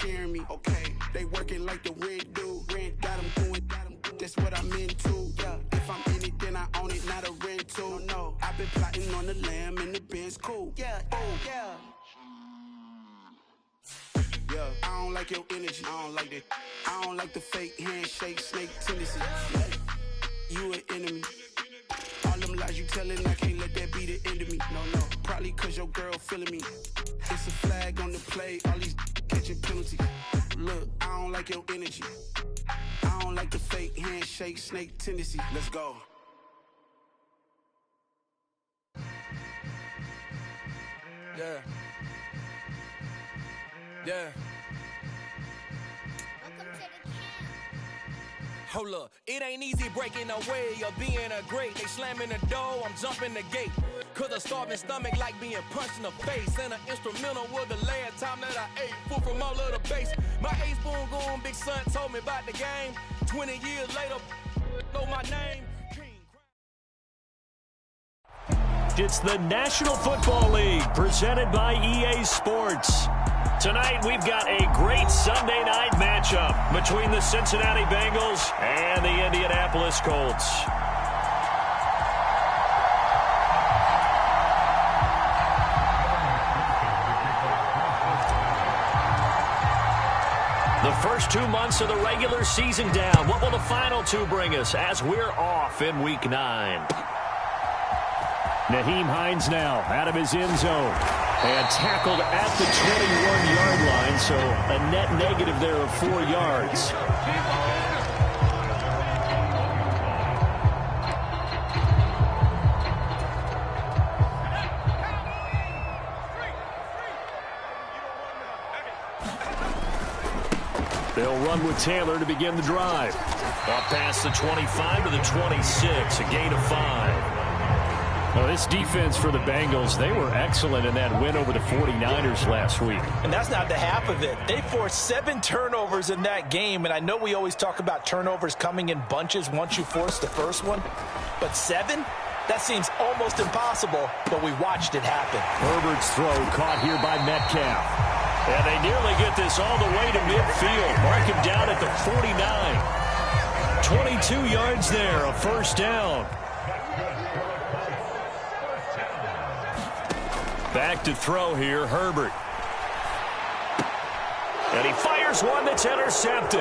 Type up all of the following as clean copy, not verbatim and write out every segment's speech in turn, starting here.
sharing me. Okay, they working like the rent do. Rent got them going, that's what I'm into. Yeah, if I'm in it, then I own it, not a rental. No, I've been plotting on the lamb and the Benz cool. Yeah, oh, yeah. Yeah, I don't like your energy, I don't like that. I don't like the fake handshake, snake tendency. You an enemy. All them lies you telling, I can't let that be the end of me. No, probably cause your girl feeling me. It's a flag on the play, all these catching penalties. Look, I don't like your energy. I don't like the fake handshake, snake tendency. Let's go. Yeah. Yeah. Hold up, it ain't easy breaking away or being a great. They slamming the door, I'm jumping the gate. Cause a starving stomach like being punched in the face. And an instrumental was the last time that I ate food from all of the base. My ace spoon going, big son told me about the game. 20 years later, know my name. It's the National Football League presented by EA Sports. Tonight, we've got a great Sunday night matchup between the Cincinnati Bengals and the Indianapolis Colts. The first 2 months of the regular season down. What will the final two bring us as we're off in Week 9? Nyheim Hines now out of his end zone. And tackled at the 21-yard line, so a net negative there of 4 yards. They'll run with Taylor to begin the drive. Up past the 25 to the 26, a gain of 5. Well, this defense for the Bengals, they were excellent in that win over the 49ers last week. And that's not the half of it. They forced 7 turnovers in that game, and I know we always talk about turnovers coming in bunches once you force the first one, but 7? That seems almost impossible, but we watched it happen. Herbert's throw caught here by Metcalf. And they nearly get this all the way to midfield. Mark him down at the 49. 22 yards there, a first down. Back to throw here, Herbert. And he fires one that's intercepted.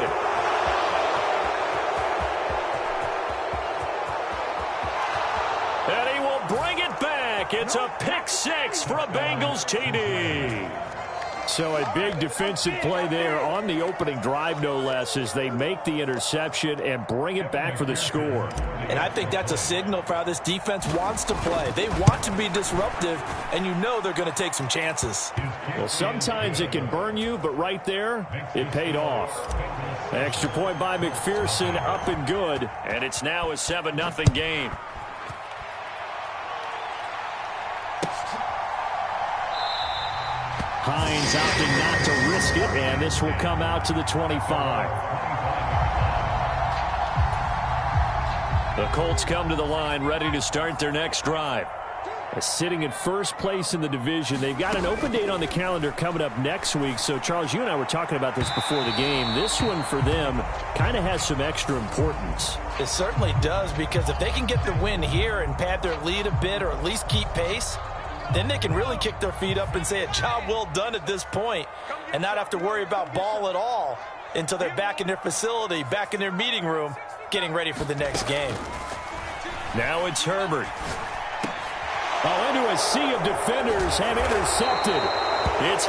And he will bring it back. It's a pick 6 for a Bengals TD. So a big defensive play there on the opening drive, no less, as they make the interception and bring it back for the score. And I think that's a signal for how this defense wants to play. They want to be disruptive, and you know they're going to take some chances. Well, sometimes it can burn you, but right there, it paid off. Extra point by McPherson, up and good, and it's now a 7-0 game. Hines opting not to risk it, and this will come out to the 25. The Colts come to the line, ready to start their next drive. Sitting in first place in the division. They've got an open date on the calendar coming up next week. So, Charles, you and I were talking about this before the game. This one for them kind of has some extra importance. It certainly does, because if they can get the win here and pad their lead a bit or at least keep pace, then they can really kick their feet up and say a job well done at this point and not have to worry about ball at all until they're back in their facility, back in their meeting room, getting ready for the next game. Now it's Herbert. Oh, into a sea of defenders have intercepted. It's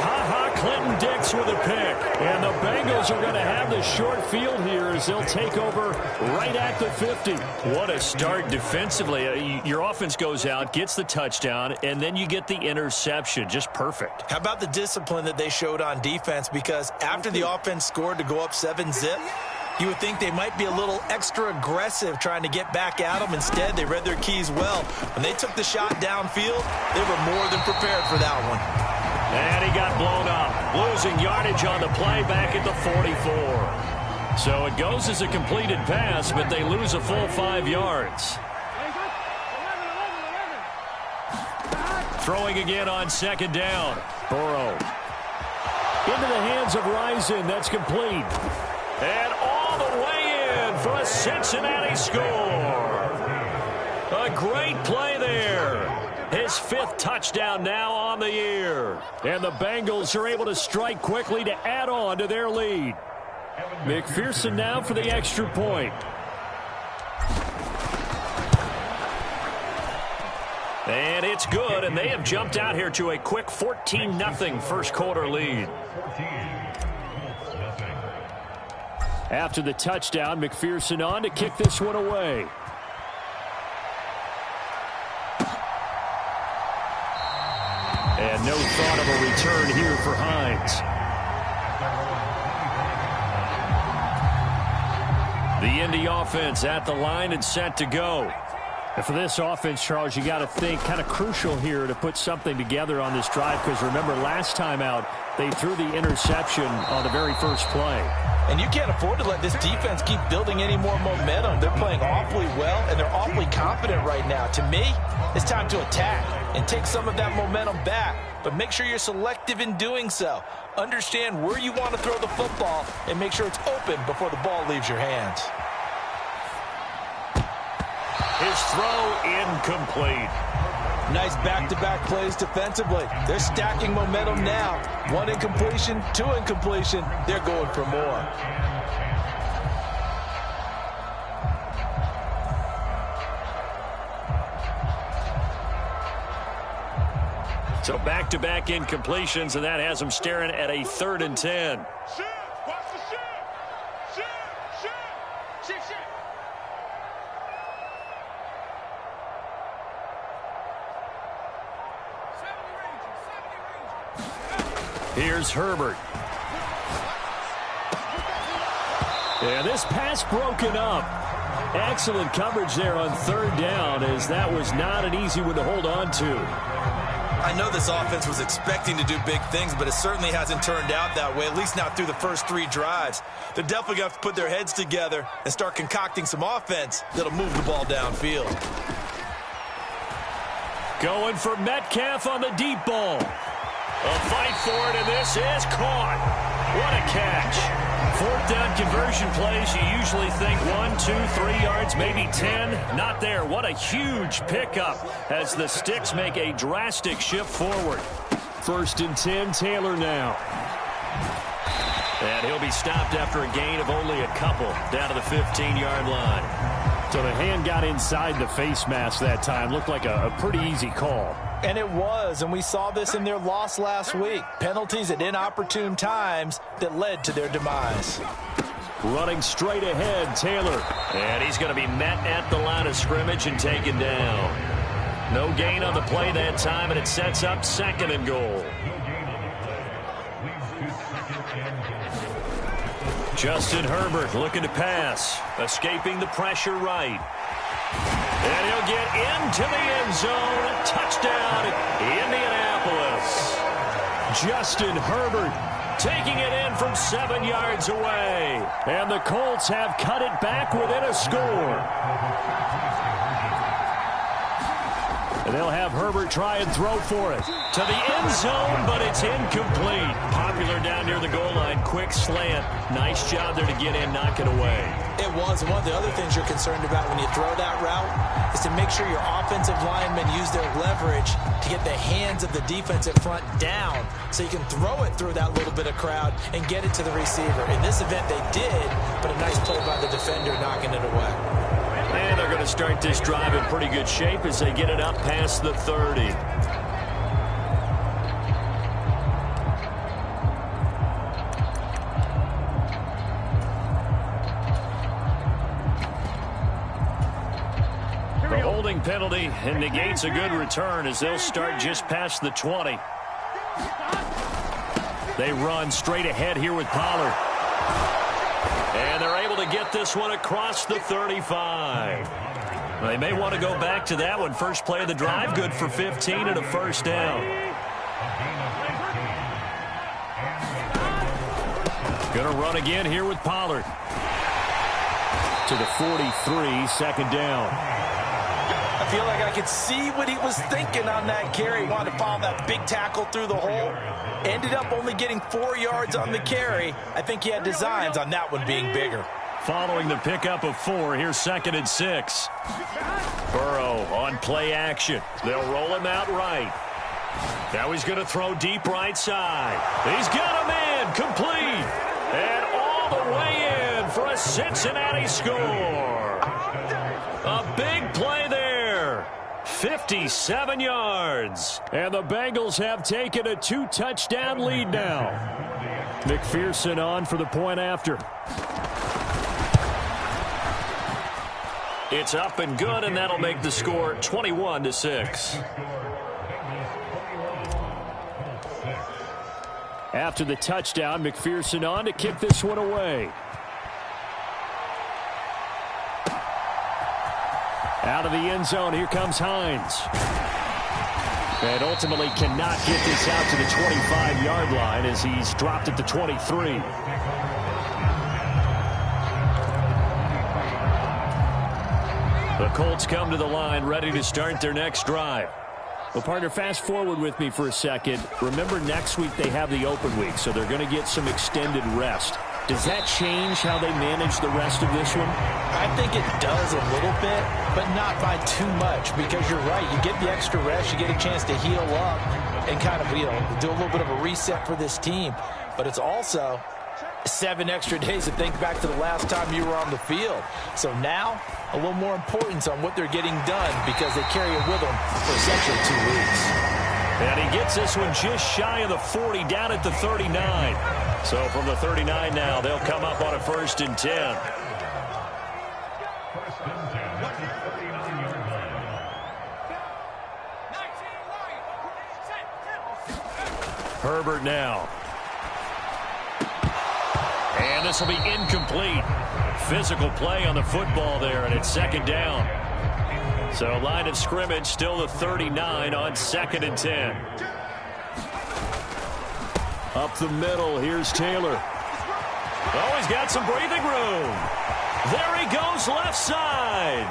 Clinton-Dix with a pick. And the Bengals are going to have the short field here as they'll take over right at the 50. What a start defensively. Your offense goes out, gets the touchdown, and then you get the interception. Just perfect. How about the discipline that they showed on defense? Because after the offense scored to go up 7-zip, you would think they might be a little extra aggressive trying to get back at them. Instead, they read their keys well. When they took the shot downfield, they were more than prepared for that one. And he got blown up, losing yardage on the play back at the 44. So it goes as a completed pass, but they lose a full 5 yards. Throwing again on second down. Burrow. Into the hands of Rison. That's complete. And all the way in for a Cincinnati score. A great play there. His 5th touchdown now on the year. And the Bengals are able to strike quickly to add on to their lead. McPherson now for the extra point. And it's good, and they have jumped out here to a quick 14-0 first quarter lead. After the touchdown, McPherson on to kick this one away. And no thought of a return here for Hines. The Indy offense at the line and set to go. And for this offense, Charles, you got to think kind of crucial here to put something together on this drive, because remember last time out they threw the interception on the very first play. And you can't afford to let this defense keep building any more momentum. They're playing awfully well, and they're awfully confident right now. To me, it's time to attack and take some of that momentum back, but make sure you're selective in doing so. Understand where you want to throw the football and make sure it's open before the ball leaves your hands. His throw incomplete. Nice back-to-back plays defensively. They're stacking momentum now. 1 incompletion, 2 incompletion. They're going for more. So back-to-back incompletions, and that has them staring at a 3rd and 10. Here's Herbert. And this pass broken up. Excellent coverage there on 3rd down, as that was not an easy one to hold on to. I know this offense was expecting to do big things, but it certainly hasn't turned out that way, at least not through the first 3 drives. They're definitely going to have to put their heads together and start concocting some offense that'll move the ball downfield. Going for Metcalf on the deep ball. A fight for it, and this is caught. What a catch. 4th down conversion plays, you usually think 1, 2, 3 yards, maybe 10. Not there. What a huge pickup as the Sticks make a drastic shift forward. 1st and 10, Taylor now. And he'll be stopped after a gain of only a couple down to the 15-yard line. So the hand got inside the face mask that time. Looked like a pretty easy call. And it was, and we saw this in their loss last week. Penalties at inopportune times that led to their demise. Running straight ahead, Taylor. And he's going to be met at the line of scrimmage and taken down. No gain on the play that time, and it sets up 2nd and goal. Justin Herbert looking to pass. Escaping the pressure right. And he'll get into the end zone. Touchdown, Indianapolis. Justin Herbert taking it in from 7 yards away. And the Colts have cut it back within a score. And they'll have Herbert try and throw for it. To the end zone, but it's incomplete. Popular down near the goal line. Quick slant. Nice job there to get in, knock it away. It was. And one of the other things you're concerned about when you throw that route is to make sure your offensive linemen use their leverage to get the hands of the defensive front down so you can throw it through that little bit of crowd and get it to the receiver. In this event, they did, but a nice play by the defender knocking it away. And they're going to start this drive in pretty good shape as they get it up past the 30. The holding penalty and negates a good return as they'll start just past the 20. They run straight ahead here with Pollard. And they're able to get this one across the 35. They may want to go back to that one. First play of the drive, good for 15 and a 1st down. Going to run again here with Pollard. To the 43, 2nd down. I feel like I could see what he was thinking on that carry. He wanted to follow that big tackle through the hole. Ended up only getting 4 yards on the carry. I think he had designs on that one being bigger. Following the pickup of 4, here's 2nd and 6. Burrow on play action. They'll roll him out right. Now he's going to throw deep right side. He's got a man complete. And all the way in for a Cincinnati score. A big play there. 57 yards. And the Bengals have taken a 2-touchdown lead now. McPherson on for the point after. It's up and good, and that'll make the score 21-6. After the touchdown, McPherson on to kick this one away. Out of the end zone, here comes Hines. And ultimately cannot get this out to the 25-yard line as he's dropped at the 23. The Colts come to the line, ready to start their next drive. Well, partner, fast forward with me for a second. Remember, next week they have the open week, so they're going to get some extended rest. Does that change how they manage the rest of this one? I think it does a little bit, but not by too much, because you're right. You get the extra rest, you get a chance to heal up and kind of, do a little bit of a reset for this team. But it's also 7 extra days to think back to the last time you were on the field. So now, a little more importance on what they're getting done because they carry it with them for essentially 2 weeks. And he gets this one just shy of the 40, down at the 39. So from the 39 now, they'll come up on a 1st and 10. Herbert now. And this will be incomplete. Physical play on the football there, and it's 2nd down. So line of scrimmage still the 39 on 2nd and 10. Up the middle, here's Taylor. Oh, he's got some breathing room. There he goes left side.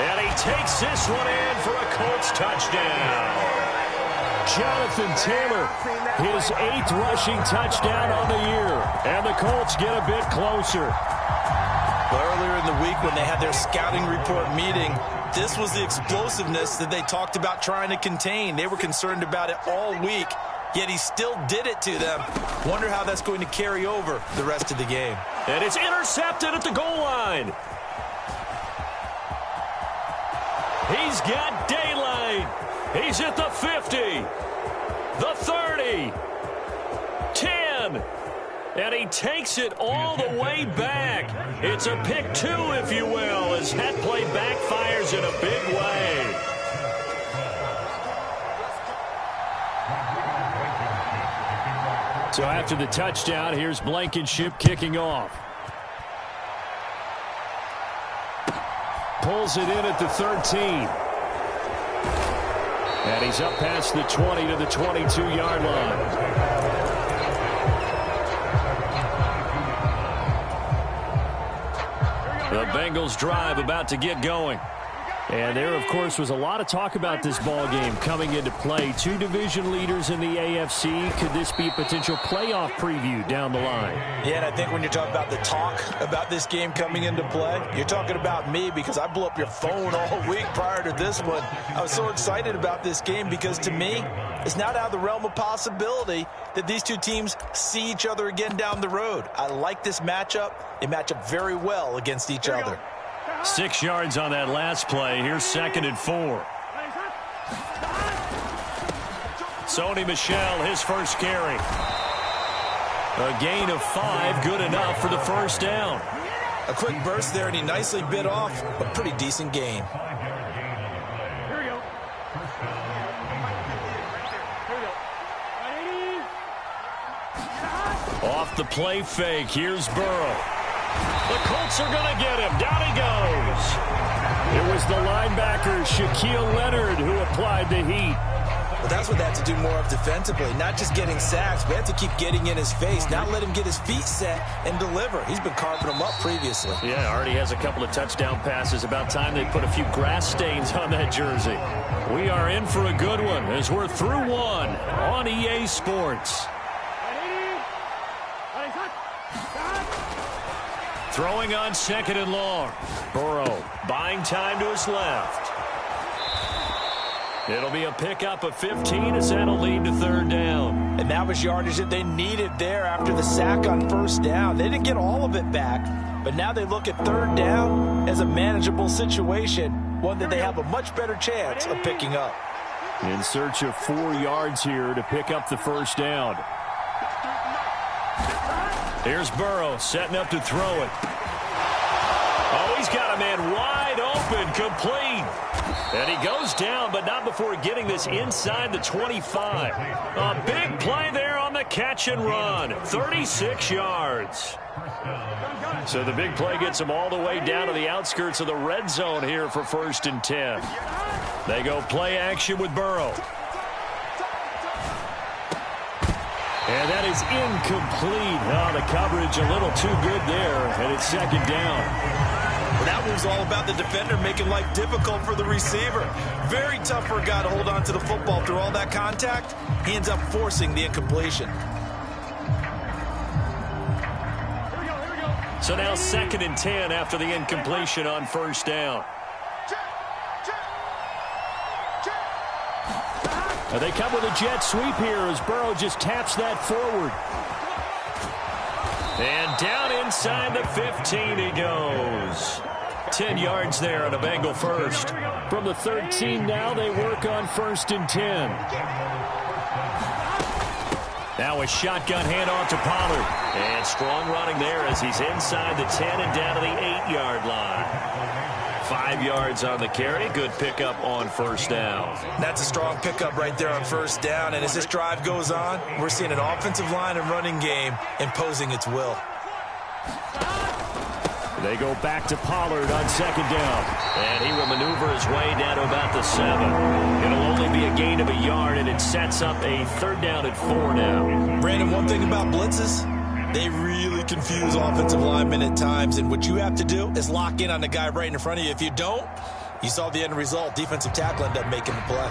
And he takes this one in for a Colts touchdown. Jonathan Taylor, his 8th rushing touchdown on the year. And the Colts get a bit closer. Earlier in the week when they had their scouting report meeting, this was the explosiveness that they talked about trying to contain. They were concerned about it all week, yet he still did it to them. Wonder how that's going to carry over the rest of the game. And it's intercepted at the goal line. He's got daylight. He's at the 50, the 30, 10. And he takes it all the way back. It's a pick 2, if you will, as that play backfires in a big way. So after the touchdown, here's Blankenship kicking off. Pulls it in at the 13. And he's up past the 20 to the 22-yard line. The Bengals drive about to get going. And there, of course, was a lot of talk about this ball game coming into play. 2 division leaders in the AFC. Could this be a potential playoff preview down the line? Yeah, and I think when you're talking about the talk about this game coming into play, you're talking about me because I blew up your phone all week prior to this one. I was so excited about this game because, to me, it's not out of the realm of possibility that these 2 teams see each other again down the road. I like this matchup. They match up very well against each other. 6 yards on that last play. Here's 2nd and 4. Sony Michel, his first carry. A gain of 5, good enough for the 1st down. A quick burst there, and he nicely bit off a pretty decent gain. Off the play fake, here's Burrow. The Colts are going to get him. Down he goes. It was the linebacker, Shaquille Leonard, who applied the heat. Well, that's what they have to do more of defensively, not just getting sacks, but have to keep getting in his face, not let him get his feet set and deliver. He's been carving them up previously. Yeah, already has a couple of touchdown passes. About time they put a few grass stains on that jersey. We are in for a good one as we're through one on EA Sports. Throwing on 2nd and long. Burrow buying time to his left. It'll be a pickup of 15 as that'll lead to 3rd down. And that was yardage that they needed there after the sack on 1st down. They didn't get all of it back, but now they look at 3rd down as a manageable situation, one that they have a much better chance of picking up. In search of 4 yards here to pick up the 1st down. Here's Burrow setting up to throw it. Oh, he's got a man wide open, complete. And he goes down, but not before getting this inside the 25. A big play there on the catch and run. 36 yards. So the big play gets him all the way down to the outskirts of the red zone here for 1st and 10. They go play action with Burrow. And that is incomplete. Oh, the coverage a little too good there, and it's 2nd down. Well, that move's all about the defender making life difficult for the receiver. Very tough for a guy to hold on to the football through all that contact. He ends up forcing the incompletion. So now 2nd and 10 after the incompletion on 1st down. They come with a jet sweep here as Burrow just taps that forward. And down inside the 15 he goes. 10 yards there on a Bengal first. From the 13 now they work on 1st and 10. Now a shotgun handoff to Pollard. And strong running there as he's inside the 10 and down to the 8-yard line. 5 yards on the carry. Good pickup on 1st down. That's a strong pickup right there on 1st down. And as this drive goes on, we're seeing an offensive line and running game imposing its will. They go back to Pollard on 2nd down. And he will maneuver his way down to about the 7. It'll only be a gain of a yard, and it sets up a 3rd down and 4 now. Brandon, one thing about blitzes, they really confuse offensive linemen at times, and what you have to do is lock in on the guy right in front of you. If you don't, you saw the end result. Defensive tackle ended up making the play.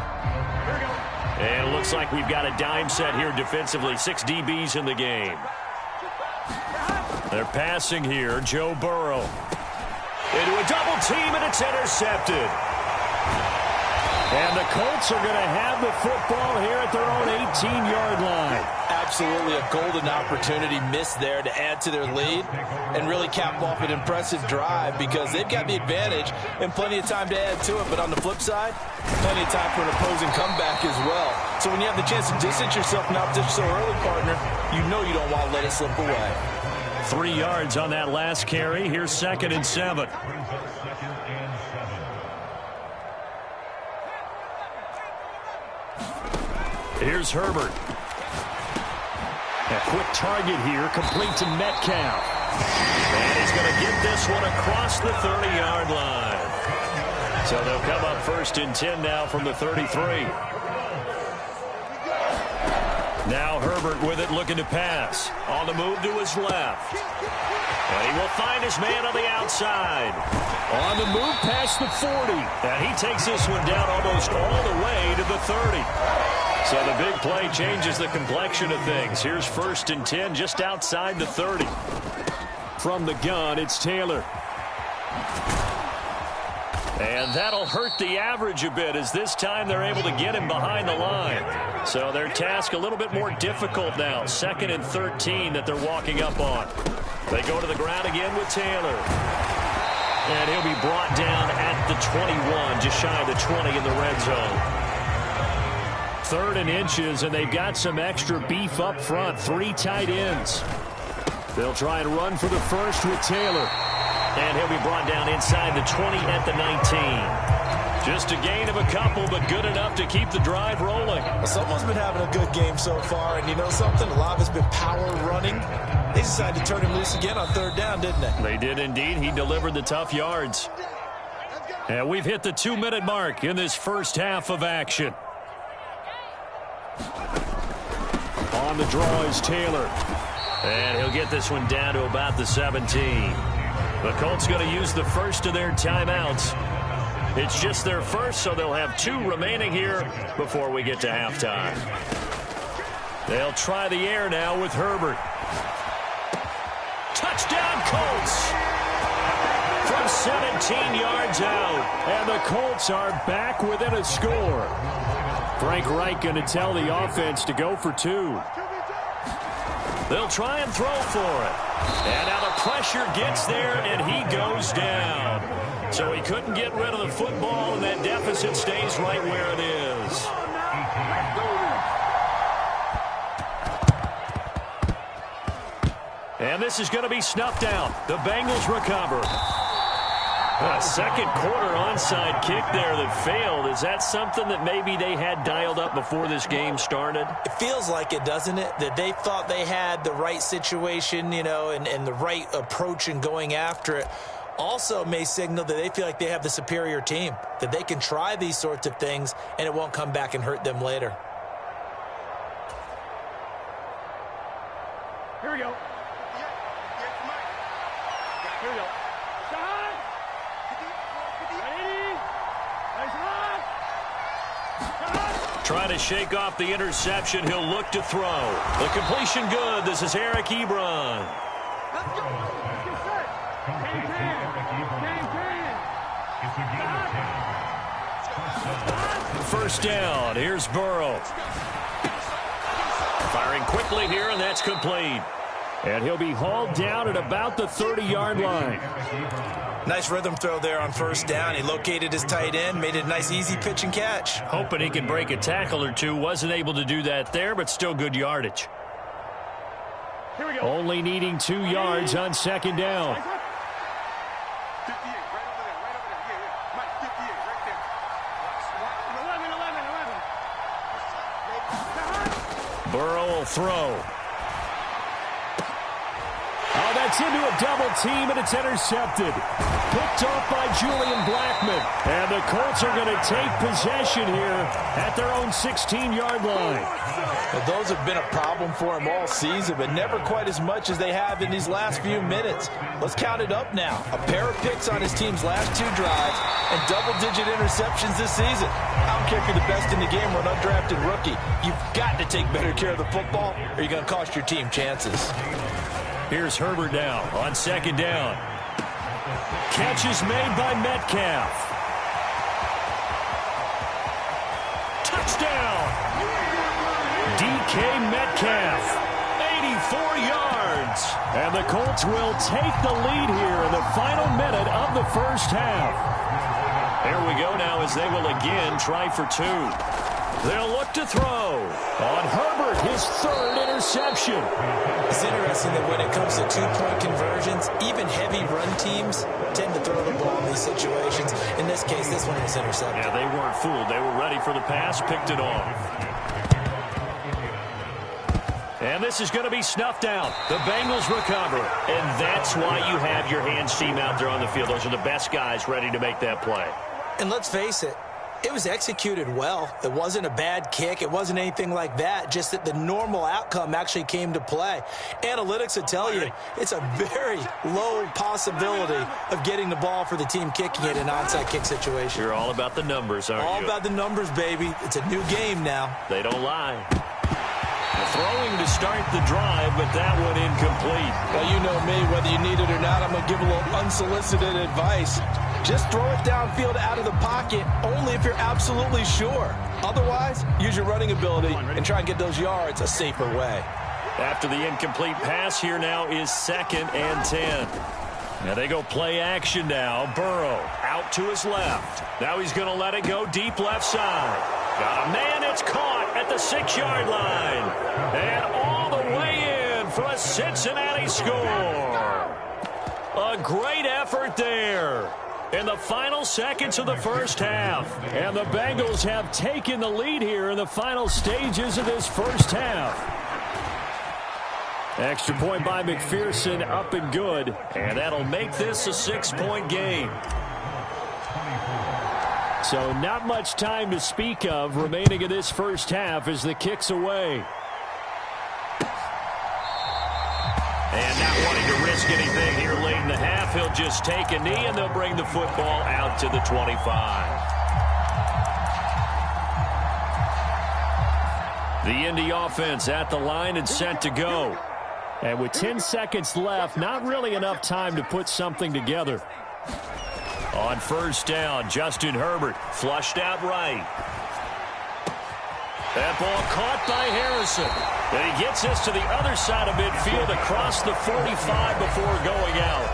And it looks like we've got a dime set here defensively. 6 DBs in the game. They're passing here. Joe Burrow. Into a double team, and it's intercepted. And the Colts are going to have the football here at their own 18-yard line. Absolutely a golden opportunity missed there to add to their lead and really cap off an impressive drive because they've got the advantage and plenty of time to add to it. But on the flip side, plenty of time for an opposing comeback as well. So when you have the chance to distance yourself from opposition so early, partner, you know you don't want to let it slip away. 3 yards on that last carry. Here's 2nd and 7. Here's Herbert. A quick target here, complete to Metcalf. And he's going to get this one across the 30-yard line. So they'll come up 1st and 10 now from the 33. Now Herbert with it, looking to pass. On the move to his left. And he will find his man on the outside. On the move past the 40. And he takes this one down almost all the way to the 30. So the big play changes the complexion of things. Here's 1st and 10 just outside the 30. From the gun, it's Taylor. And that'll hurt the average a bit as this time they're able to get him behind the line. So their task a little bit more difficult now. 2nd and 13 that they're walking up on. They go to the ground again with Taylor. And he'll be brought down at the 21, just shy of the 20 in the red zone. 3rd and inches, and they've got some extra beef up front. 3 tight ends. They'll try and run for the first with Taylor. And he'll be brought down inside the 20 at the 19. Just a gain of a couple, but good enough to keep the drive rolling. Well, someone's been having a good game so far, and you know something? A lot of it's been power running. They decided to turn him loose again on 3rd down, didn't they? They did indeed. He delivered the tough yards. And we've hit the 2-minute mark in this first half of action. On the draw is Taylor. And he'll get this one down to about the 17. The Colts going to use the first of their timeouts. It's just their first, so they'll have 2 remaining here before we get to halftime. They'll try the air now with Herbert. Touchdown, Colts! From 17 yards out. And the Colts are back within a score. Frank Reich going to tell the offense to go for 2. They'll try and throw for it. And now the pressure gets there, and he goes down. So he couldn't get rid of the football, and that deficit stays right where it is. And this is going to be snuffed out. The Bengals recover. A second quarter onside kick there that failed. Is that something that maybe they had dialed up before this game started? It feels like it, doesn't it? That they thought they had the right situation, you know, and the right approach in going after it. Also may signal that they feel like they have the superior team, that they can try these sorts of things and it won't come back and hurt them later. Here we go. Here we go. Trying to shake off the interception. He'll look to throw. The completion good. This is Eric Ebron. Let's go. Get set. First down. Here's Burrow. Firing quickly here, and that's complete. And he'll be hauled down at about the 30-yard line. Nice rhythm throw there on first down. He located his tight end, made it a nice easy pitch and catch. Hoping he could break a tackle or two. Wasn't able to do that there, but still good yardage. Here we go. Only needing 2 yards on second down. 58, right over there, Yeah. Mike, 58, right there. 11. Burrow will throw. Oh, that's into a double team, and it's intercepted. Picked off by Julian Blackmon. And the Colts are going to take possession here at their own 16-yard line. Well, those have been a problem for him all season, but never quite as much as they have in these last few minutes. Let's count it up now. A pair of picks on his team's last 2 drives and double-digit interceptions this season. I don't care if you're the best in the game or an undrafted rookie. You've got to take better care of the football or you're going to cost your team chances. Here's Herbert now on second down. Catch is made by Metcalf. Touchdown! DK Metcalf, 84 yards. And the Colts will take the lead here in the final minute of the first half. Here we go now as they will again try for 2. They'll look to throw. On Herbert, his 3rd interception. It's interesting that when it comes to 2-point conversions, even heavy run teams tend to throw the ball in these situations. In this case, this one was intercepted. Yeah, they weren't fooled. They were ready for the pass, picked it off. And this is going to be snuffed out. The Bengals recover. And that's why you have your hands team out there on the field. Those are the best guys ready to make that play. And let's face it, it was executed well. It wasn't a bad kick. It wasn't anything like that. Just that the normal outcome actually came to play. Analytics will tell you it's a very low possibility of getting the ball for the team kicking it in an onside kick situation. You're all about the numbers, aren't you? All about the numbers, baby. It's a new game now. They don't lie. Throwing to start the drive, but that one incomplete. Well, you know me. Whether you need it or not, I'm going to give a little unsolicited advice. Just throw it downfield out of the pocket only if you're absolutely sure. Otherwise, use your running ability and try and get those yards a safer way. After the incomplete pass, here now is 2nd and 10. Now they go play action now. Burrow out to his left. Now he's going to let it go deep left side. Got a man, it's caught at the 6-yard line. And all the way in for a Cincinnati score. A great effort there in the final seconds of the first half. And the Bengals have taken the lead here in the final stages of this first half. Extra point by McPherson, up and good. And that'll make this a 6-point game. So not much time to speak of remaining in this first half as the kick's away. And not wanting to risk anything here late in the half, he'll just take a knee, and they'll bring the football out to the 25. The Indy offense at the line and set to go. And with 10 seconds left, not really enough time to put something together. On first down, Justin Herbert flushed out right. That ball caught by Harrison. And he gets us to the other side of midfield across the 45 before going out.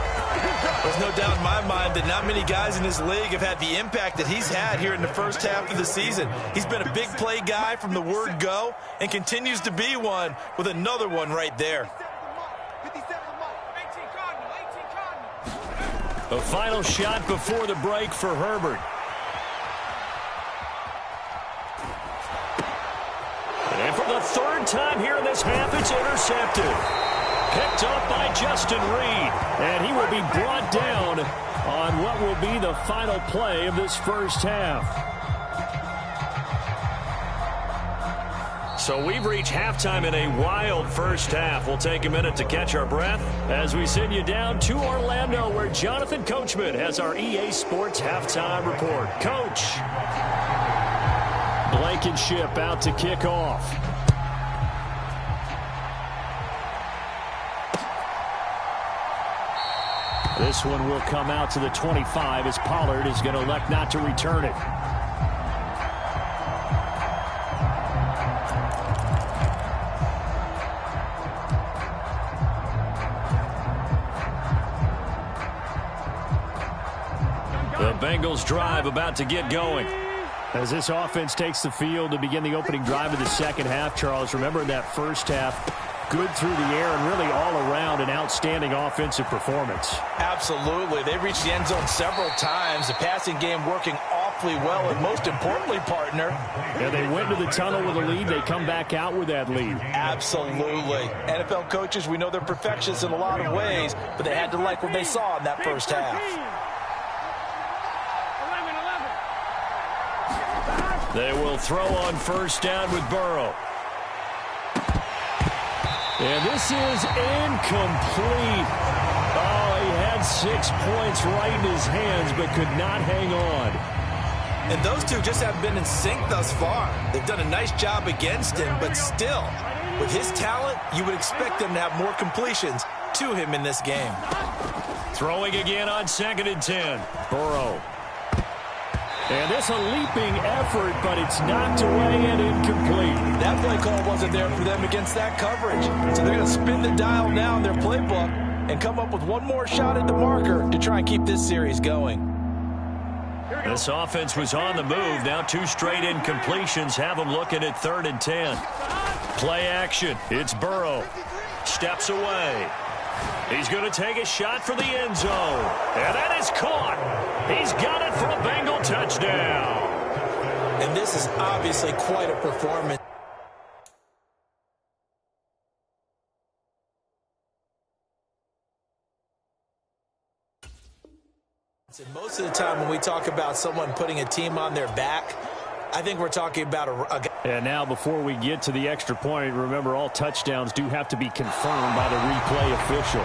There's no doubt in my mind that not many guys in this league have had the impact that he's had here in the first half of the season. He's been a big play guy from the word go and continues to be one with another one right there. A final shot before the break for Herbert. And for the third time here in this half, it's intercepted. Picked up by Justin Reed. And he will be brought down on what will be the final play of this first half. So we've reached halftime in a wild first half. We'll take a minute to catch our breath as we send you down to Orlando, where Jonathan Coachman has our EA Sports halftime report. Coach. Blankenship out to kick off. This one will come out to the 25 as Pollard is going to elect not to return it. The Bengals drive about to get going. As this offense takes the field to begin the opening drive of the second half, Charles, remember in that first half, good through the air and really all around an outstanding offensive performance. Absolutely. They reached the end zone several times. The passing game working awfully well, and most importantly, partner. Yeah, they went to the tunnel with a lead. They come back out with that lead. Absolutely. NFL coaches, we know they're perfectionists in a lot of ways, but they had to like what they saw in that first half. They will throw on first down with Burrow. And this is incomplete. Oh, he had 6 points right in his hands, but could not hang on. And those two just haven't been in sync thus far. They've done a nice job against him, but still, with his talent, you would expect them to have more completions to him in this game. Throwing again on 2nd and 10. Burrow. And this a leaping effort, but it's knocked away and incomplete. That play call wasn't there for them against that coverage. So they're going to spin the dial now in their playbook and come up with one more shot at the marker to try and keep this series going. This offense was on the move. Now 2 straight incompletions have them looking at 3rd and 10. Play action. It's Burrow. Steps away. He's going to take a shot for the end zone. And that is caught. He's got it for a Bengal touchdown. And this is obviously quite a performance. And most of the time when we talk about someone putting a team on their back, I think we're talking about a guy. And now before we get to the extra point, remember all touchdowns do have to be confirmed by the replay official.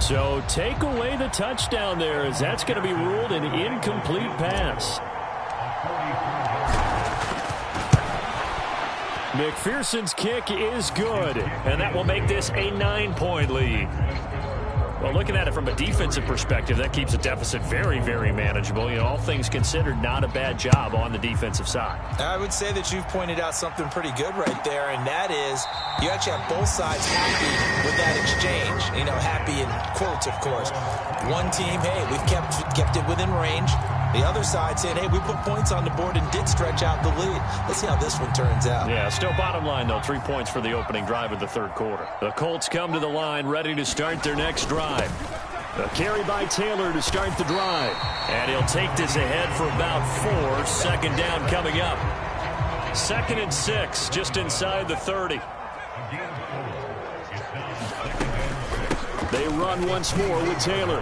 So take away the touchdown there, as that's going to be ruled an incomplete pass. McPherson's kick is good, and that will make this a 9-point lead. Well, looking at it from a defensive perspective, that keeps the deficit very, very manageable. You know, all things considered, not a bad job on the defensive side. I would say that you've pointed out something pretty good right there, and that is you actually have both sides happy with that exchange. You know, happy in quotes, of course. One team, hey, we've kept it within range. The other side saying, hey, we put points on the board and did stretch out the lead. Let's see how this one turns out. Yeah, still bottom line, though, 3 points for the opening drive of the third quarter. The Colts come to the line, ready to start their next drive. A carry by Taylor to start the drive. And he'll take this ahead for about 4. Second down coming up. 2nd and 6, just inside the 30. They run once more with Taylor.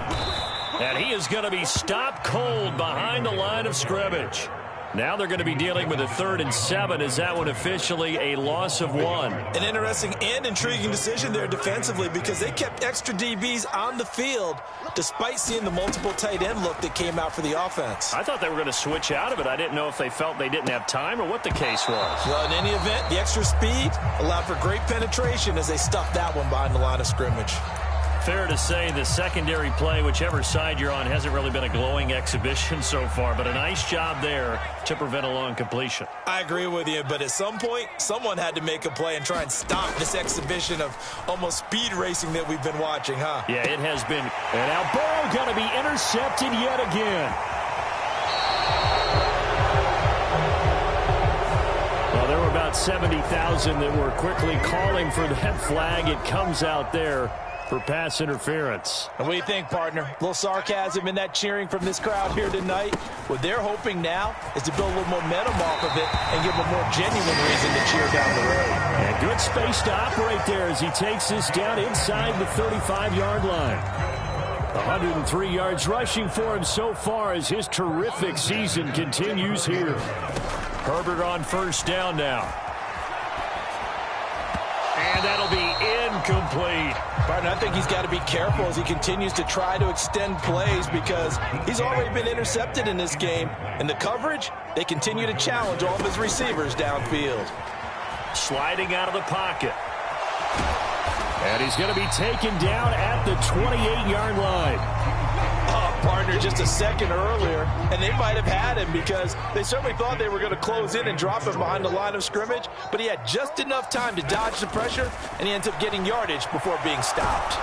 And he is going to be stopped cold behind the line of scrimmage. Now they're going to be dealing with a 3rd and 7. Is that one officially a loss of 1? An interesting and intriguing decision there defensively because they kept extra DBs on the field despite seeing the multiple tight end look that came out for the offense. I thought they were going to switch out of it. I didn't know if they felt they didn't have time or what the case was. Well, in any event, the extra speed allowed for great penetration as they stuffed that one behind the line of scrimmage. Fair to say the secondary play, whichever side you're on, hasn't really been a glowing exhibition so far, but a nice job there to prevent a long completion. I agree with you, but at some point, someone had to make a play and try and stop this exhibition of almost speed racing that we've been watching, huh? Yeah, it has been. And now Burrow going to be intercepted yet again. Well, there were about 70,000 that were quickly calling for that flag. It comes out there for pass interference. And what do you think, partner? A little sarcasm in that cheering from this crowd here tonight. What they're hoping now is to build a little momentum off of it and give them a more genuine reason to cheer down the road. And good space to operate there as he takes this down inside the 35-yard line. 103 yards rushing for him so far as his terrific season continues here. Herbert on first down now. And that'll be incomplete. Partner, I think he's got to be careful as he continues to try to extend plays because he's already been intercepted in this game. And the coverage, they continue to challenge all of his receivers downfield. Sliding out of the pocket. And he's going to be taken down at the 28-yard line. Partner just a second earlier, and they might have had him because they certainly thought they were going to close in and drop him behind the line of scrimmage, but he had just enough time to dodge the pressure, and he ends up getting yardage before being stopped.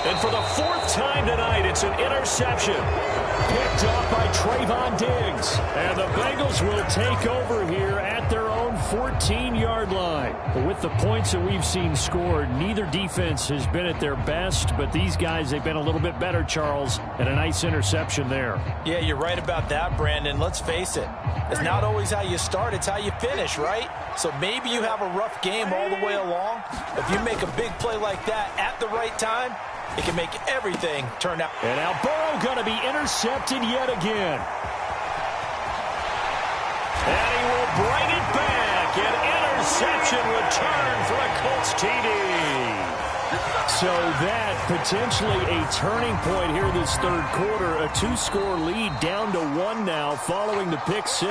And for the 4th time tonight, it's an interception. Picked off by Trayvon Diggs. And the Bengals will take over here at their own 14-yard line. But with the points that we've seen scored, neither defense has been at their best, but these guys, they've been a little bit better, Charles, and a nice interception there. Yeah, you're right about that, Brandon. Let's face it. It's not always how you start, it's how you finish, right? So maybe you have a rough game all the way along. If you make a big play like that at the right time, it can make everything turn out. And now Burrow going to be intercepted yet again. And he will bring it back. An interception return for a Colts TD. So that potentially a turning point here this third quarter. A 2-score lead down to 1 now following the pick 6.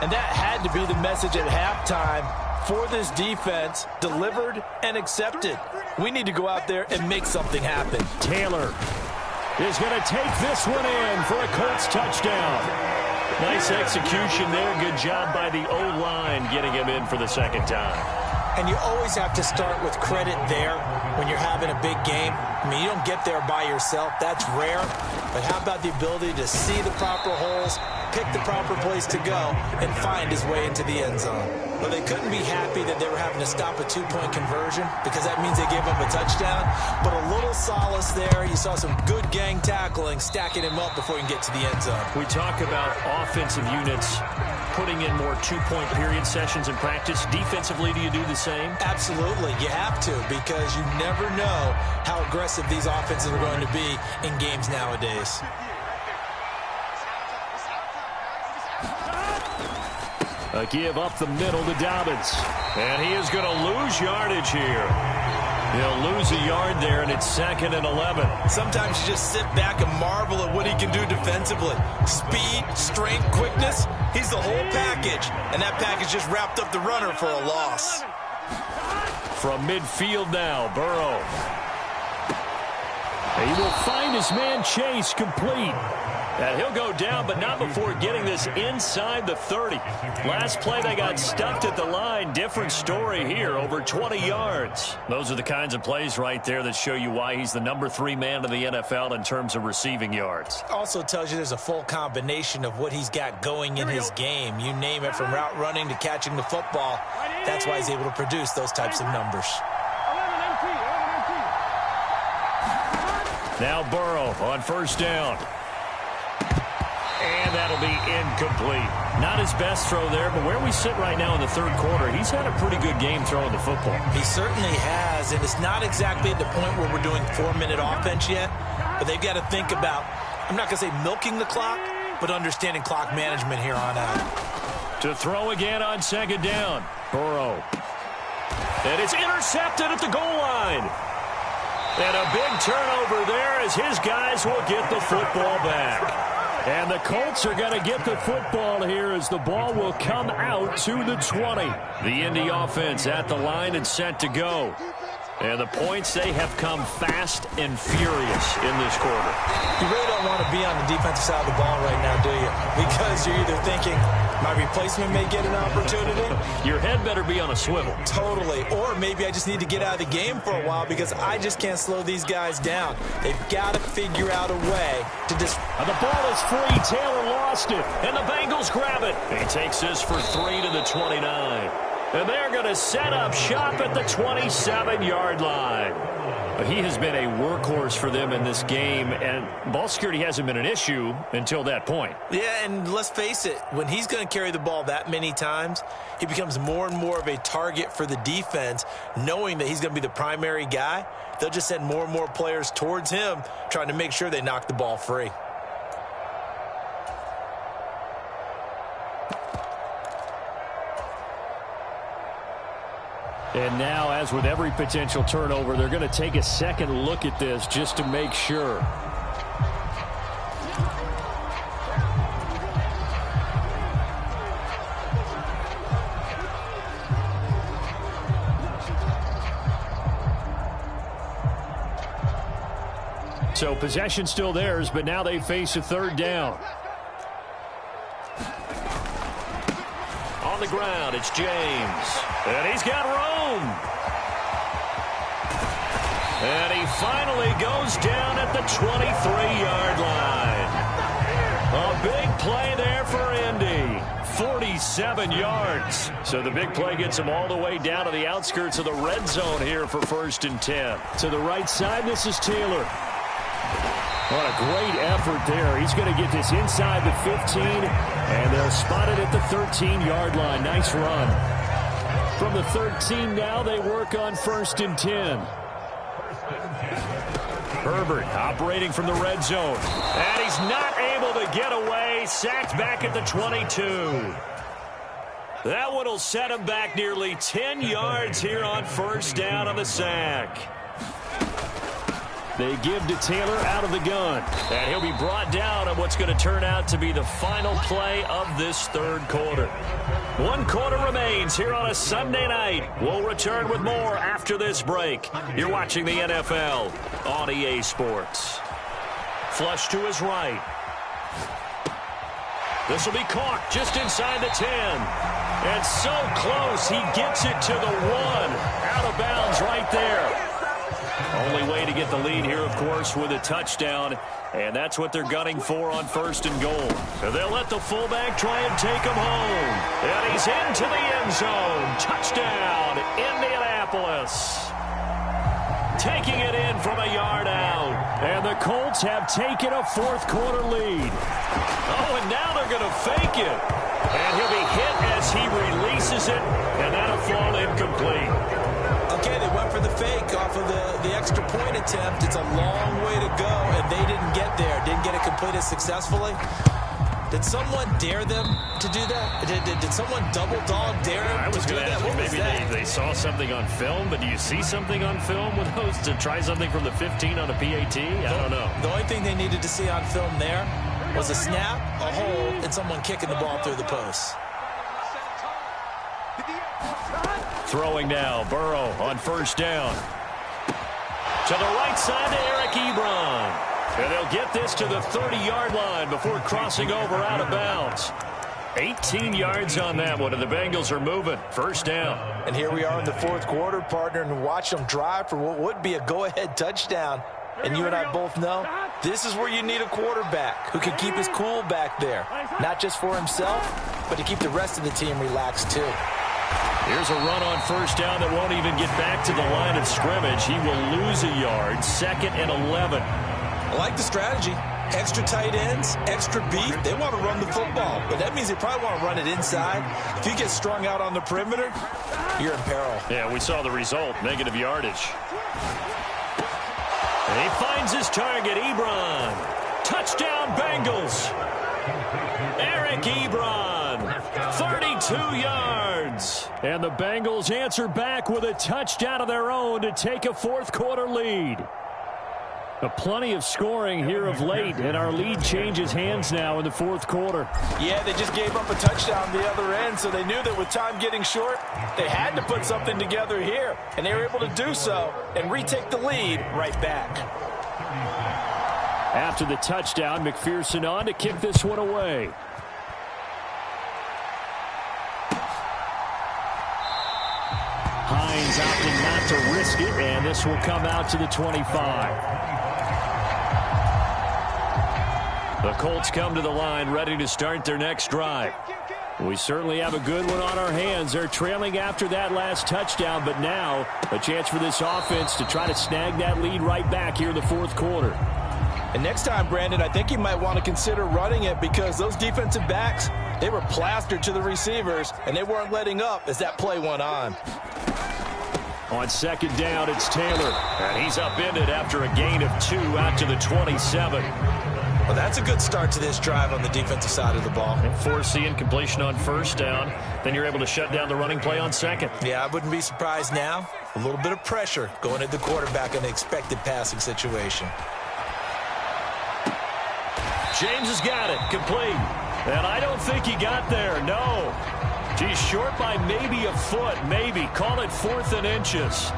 And that had to be the message at halftime for this defense, delivered and accepted. We need to go out there and make something happen. Taylor is going to take this one in for a Colts touchdown. Nice execution there. Good job by the O-line getting him in for the second time. And you always have to start with credit there when you're having a big game. I mean, you don't get there by yourself. That's rare. But how about the ability to see the proper holes, pick the proper place to go, and find his way into the end zone? Well, they couldn't be happy that they were having to stop a 2-point conversion because that means they gave up a touchdown. But a little solace there. You saw some good gang tackling, stacking him up before he can get to the end zone. We talk about offensive units putting in more 2-point period sessions in practice. Defensively, do you do the same? Absolutely. You have to because you never know how aggressive these offenses are going to be in games nowadays. A give up the middle to Dobbins. And he is going to lose yardage here. He'll lose a yard there, and it's 2nd and 11. Sometimes you just sit back and marvel at what he can do defensively. Speed, strength, quickness, he's the whole package. And that package just wrapped up the runner for a loss. From midfield now, Burrow. He will find his man Chase complete. And he'll go down, but not before getting this inside the 30. Last play, they got stuffed at the line. Different story here, over 20 yards. Those are the kinds of plays right there that show you why he's the number 3 man in the NFL in terms of receiving yards. Also tells you there's a full combination of what he's got going in his game. You name it, from route running to catching the football. That's why he's able to produce those types of numbers. Now Burrow on first down. And that'll be incomplete. Not his best throw there, but where we sit right now in the third quarter, he's had a pretty good game throwing the football. He certainly has, and it's not exactly at the point where we're doing 4-minute offense yet, But they've got to think about, I'm not going to say milking the clock, but understanding clock management here on out. To throw again on second down. Burrow. And it's intercepted at the goal line. And a big turnover there as his guys will get the football back. And the Colts are going to get the football here as the ball will come out to the 20. The Indy offense at the line and set to go. And the points, they have come fast and furious in this quarter. You really don't want to be on the defensive side of the ball right now, do you? Because you're either thinking, my replacement may get an opportunity. Your head better be on a swivel. Totally. Or maybe I just need to get out of the game for a while because I just can't slow these guys down. They've got to figure out a way to just... And the ball is free. Taylor lost it. And the Bengals grab it. He takes this for 3 to the 29. And they're going to set up shop at the 27-yard line. He has been a workhorse for them in this game, and ball security hasn't been an issue until that point. Yeah, and let's face it, when he's going to carry the ball that many times, he becomes more and more of a target for the defense, knowing that he's going to be the primary guy. They'll just send more and more players towards him, trying to make sure they knock the ball free. And now, as with every potential turnover, they're going to take a second look at this just to make sure. So possession still theirs, but now they face a third down. On the ground, it's James. And he's got room. And he finally goes down at the 23-yard line. A big play there for Indy. 47 yards. So the big play gets him all the way down to the outskirts of the red zone here for 1st and 10. To the right side, this is Taylor. What a great effort there. He's going to get this inside the 15, and they'll spot it at the 13-yard line. Nice run. From the 13 now, they work on 1st and 10. Herbert operating from the red zone. And he's not able to get away. Sacked back at the 22. That one will set him back nearly 10 yards here on 1st down on the sack. They give to Taylor out of the gun. And he'll be brought down on what's going to turn out to be the final play of this third quarter. 1 quarter remains here on a Sunday night. We'll return with more after this break. You're watching the NFL on EA Sports. Flush to his right. This will be caught just inside the 10. And so close, he gets it to the 1. Out of bounds right there. Only way to get the lead here, of course, with a touchdown, and that's what they're gunning for on 1st and goal. So they'll let the fullback try and take him home. And he's into the end zone. Touchdown, Indianapolis. Taking it in from a yard out. And the Colts have taken a 4th quarter lead. Oh, and now they're going to fake it. And he'll be hit as he releases it, and that'll fall incomplete. Okay, they went for the fake off of the extra point attempt. It's a long way to go, and they didn't get there. Didn't get it completed successfully. Did someone dare them to do that? Did someone double dog dare them to do that? What was that? Maybe they saw something on film, but do you see something on film with those to try something from the 15 on a PAT? I don't know. The only thing they needed to see on film there was a snap, a hold, and someone kicking the ball through the post. Throwing now, Burrow on 1st down. To the right side to Eric Ebron. And they'll get this to the 30-yard line before crossing over out of bounds. 18 yards on that one, and the Bengals are moving. 1st down. And here we are in the 4th quarter, partner, and watch them drive for what would be a go-ahead touchdown. And you and I both know this is where you need a quarterback who can keep his cool back there. Not just for himself, but to keep the rest of the team relaxed, too. Here's a run on 1st down that won't even get back to the line of scrimmage. He will lose a yard. 2nd and 11. I like the strategy. Extra tight ends, extra beat. They want to run the football, but that means they probably want to run it inside. If you get strung out on the perimeter, you're in peril. Yeah, we saw the result. Negative yardage. And he finds his target, Ebron. Touchdown, Bengals. Eric Ebron, 32 yards. And the Bengals answer back with a touchdown of their own to take a fourth-quarter lead. Plenty of scoring here of late, and our lead changes hands now in the fourth quarter. Yeah, they just gave up a touchdown the other end, so they knew that with time getting short, they had to put something together here, and they were able to do so and retake the lead right back. After the touchdown, McPherson on to kick this one away. Hines opting not to risk it, and this will come out to the 25. The Colts come to the line ready to start their next drive. We certainly have a good one on our hands. They're trailing after that last touchdown, but now a chance for this offense to try to snag that lead right back here in the fourth quarter. And next time, Brandon, I think you might want to consider running it because those defensive backs, they were plastered to the receivers, and they weren't letting up as that play went on. On second down, it's Taylor, and he's upended after a gain of 2 out to the 27. Well, that's a good start to this drive on the defensive side of the ball. And force the incompletion on first down. Then you're able to shut down the running play on second. Yeah, I wouldn't be surprised now. A little bit of pressure going at the quarterback in the expected passing situation. James has got it. Complete. And I don't think he got there. No. He's short by maybe a foot. Maybe. Call it 4th and inches.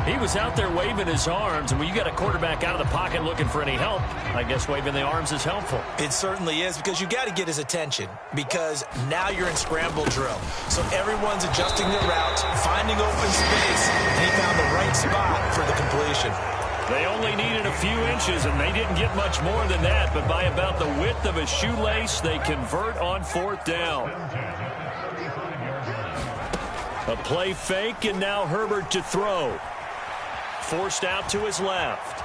He was out there waving his arms, and when you got a quarterback out of the pocket looking for any help, I guess waving the arms is helpful. It certainly is, because you got to get his attention, because now you're in scramble drill. So everyone's adjusting their routes, finding open space, and he found the right spot for the completion. They only needed a few inches, and they didn't get much more than that, but by about the width of a shoelace, they convert on 4th down. A play fake, and now Herbert to throw. Forced out to his left.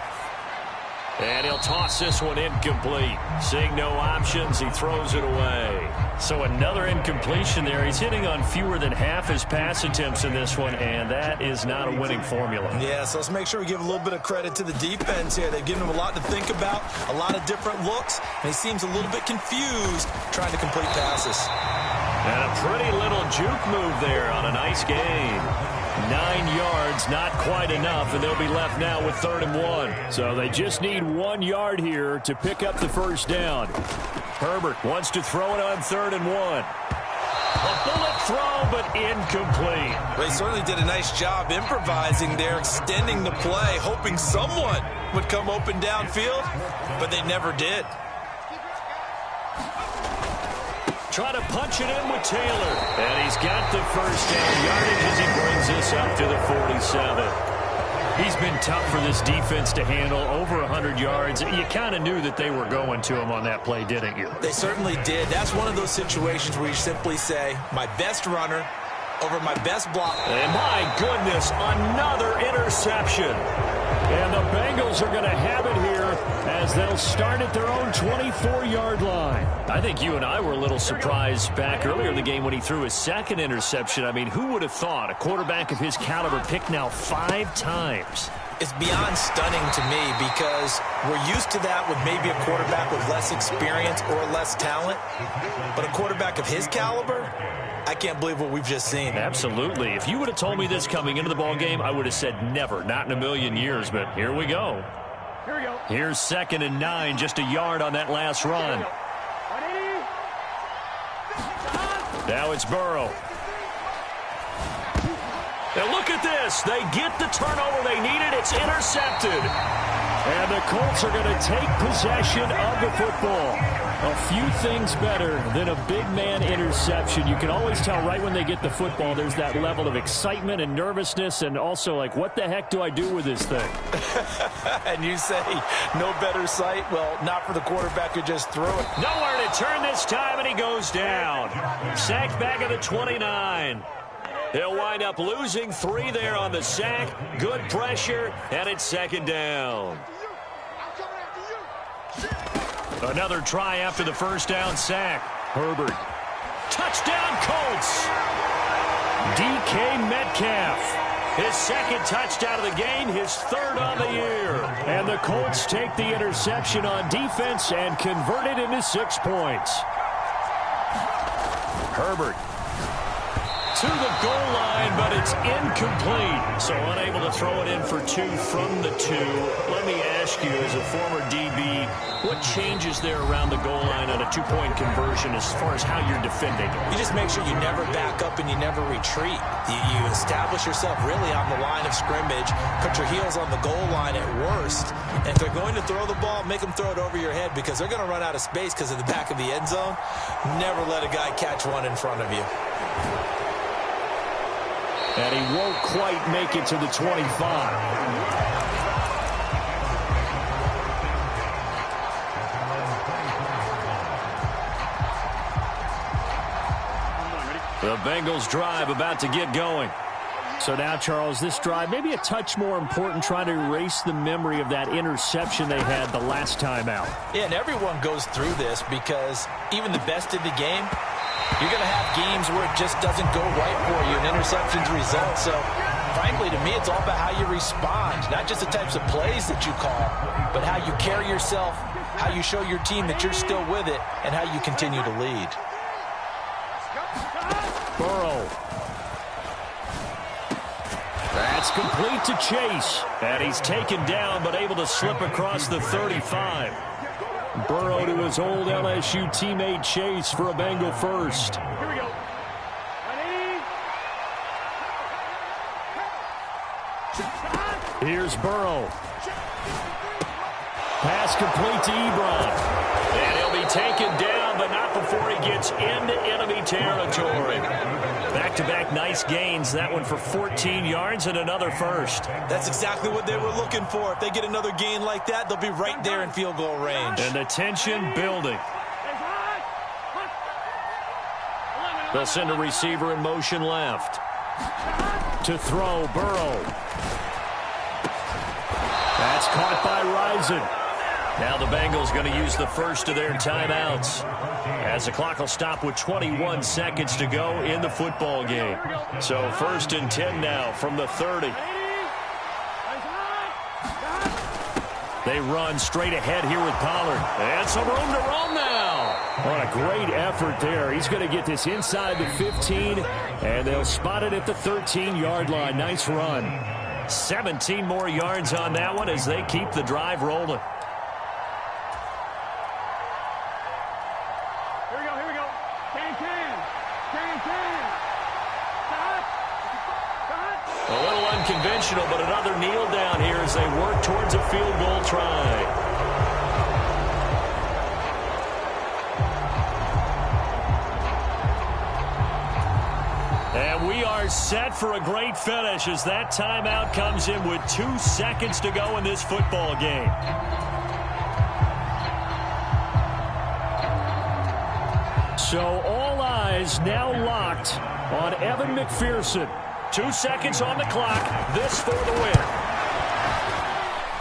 And he'll toss this one incomplete. Seeing no options, he throws it away. So another incompletion there. He's hitting on fewer than half his pass attempts in this one, and that is not a winning formula. Yeah, so let's make sure we give a little bit of credit to the defense here. They've given him a lot to think about, a lot of different looks, and he seems a little bit confused trying to complete passes. And a pretty little juke move there on a nice gain. 9 yards, not quite enough, and they'll be left now with 3rd and 1. So they just need 1 yard here to pick up the first down. Herbert wants to throw it on 3rd and 1. A bullet throw, but incomplete. They certainly did a nice job improvising there, extending the play, hoping someone would come open downfield, but they never did. Try to punch it in with Taylor. And he's got the first down yardage as he brings this up to the 47. He's been tough for this defense to handle, over 100 yards. You kind of knew that they were going to him on that play, didn't you? They certainly did. That's one of those situations where you simply say, my best runner over my best block. And my goodness, another interception. And the Bengals are going to have it here as they'll start at their own 24-yard line. I think you and I were a little surprised back earlier in the game when he threw his second interception. I mean, who would have thought a quarterback of his caliber picked now 5 times? It's beyond stunning to me because we're used to that with maybe a quarterback with less experience or less talent. But a quarterback of his caliber, I can't believe what we've just seen. Absolutely. If you would have told me this coming into the ball game, I would have said never, not in a million years. But here we go. Here we go. Here's 2nd and 9, just a yard on that last run. Now it's Burrow. Now look at this. They get the turnover they needed. It's intercepted. And the Colts are going to take possession of the football. A few things better than a big man interception. You can always tell right when they get the football, there's that level of excitement and nervousness and also like, what the heck do I do with this thing? And you say, no better sight? Well, not for the quarterback who just threw it. Nowhere to turn this time, and he goes down. Sacked back at the 29. He'll wind up losing 3 there on the sack. Good pressure, and it's 2nd down. Another try after the first down sack. Herbert. Touchdown, Colts. DK Metcalf. His second touchdown of the game, his third on the year. And the Colts take the interception on defense and convert it into 6 points. Herbert to the goal line, but it's incomplete. So unable to throw it in for 2 from the 2. Let me ask you, as a former DB, what changes there around the goal line on a 2-point conversion as far as how you're defending? You just make sure you never back up and you never retreat. You establish yourself really on the line of scrimmage, put your heels on the goal line at worst. And if they're going to throw the ball, make them throw it over your head because they're going to run out of space because of the back of the end zone. Never let a guy catch one in front of you. And he won't quite make it to the 25. The Bengals drive about to get going. So now, Charles, this drive maybe a touch more important, trying to erase the memory of that interception they had the last time out. Yeah, and everyone goes through this because even the best in the game, you're going to have games where it just doesn't go right for you, and interceptions result. So, frankly, to me, it's all about how you respond, not just the types of plays that you call, but how you carry yourself, how you show your team that you're still with it, and how you continue to lead. Burrow. That's complete to Chase. And he's taken down, but able to slip across the 35. Burrow to his old LSU teammate Chase for a Bengal first. Here we go. Ready? Here's Burrow. Pass complete to Ebron. And he'll be taken down, but not before he gets into enemy territory. Back-to-back nice gains. That one for 14 yards and another first. That's exactly what they were looking for. If they get another gain like that, they'll be right there in field goal range. And the tension building. They'll send a receiver in motion left. To throw, Burrow. That's caught by Rison. Now the Bengals going to use the first of their timeouts, as the clock will stop with 21 seconds to go in the football game. So 1st and 10 now from the 30. They run straight ahead here with Pollard. And some room to roam now. What a great effort there. He's going to get this inside the 15, and they'll spot it at the 13-yard line. Nice run. 17 more yards on that one as they keep the drive rolling. A little unconventional, but another kneel down here as they work towards a field goal try. And we are set for a great finish as that timeout comes in with 2 seconds to go in this football game. So all eyes now locked on Evan McPherson. 2 seconds on the clock. This for the win.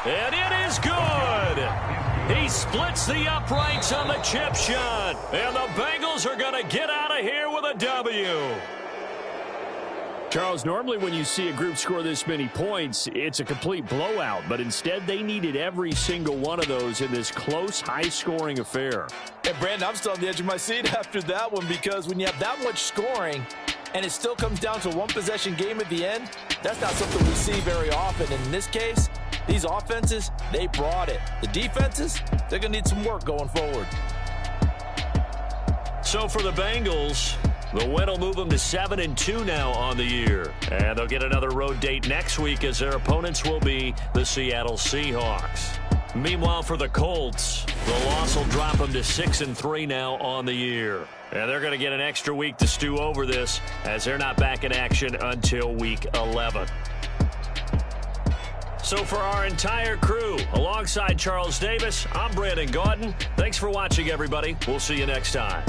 And it is good. He splits the uprights on the chip shot. And the Bengals are going to get out of here with a W. Charles, normally when you see a group score this many points, it's a complete blowout. But instead, they needed every single one of those in this close, high-scoring affair. And, Brandon, I'm still on the edge of my seat after that one because when you have that much scoring and it still comes down to a one-possession game at the end, that's not something we see very often. And in this case, these offenses, they brought it. The defenses, they're going to need some work going forward. So for the Bengals, the win will move them to 7-2 now on the year. And they'll get another road date next week as their opponents will be the Seattle Seahawks. Meanwhile, for the Colts, the loss will drop them to 6-3 now on the year. And they're going to get an extra week to stew over this as they're not back in action until week 11. So for our entire crew, alongside Charles Davis, I'm Brandon Gaudin. Thanks for watching, everybody. We'll see you next time.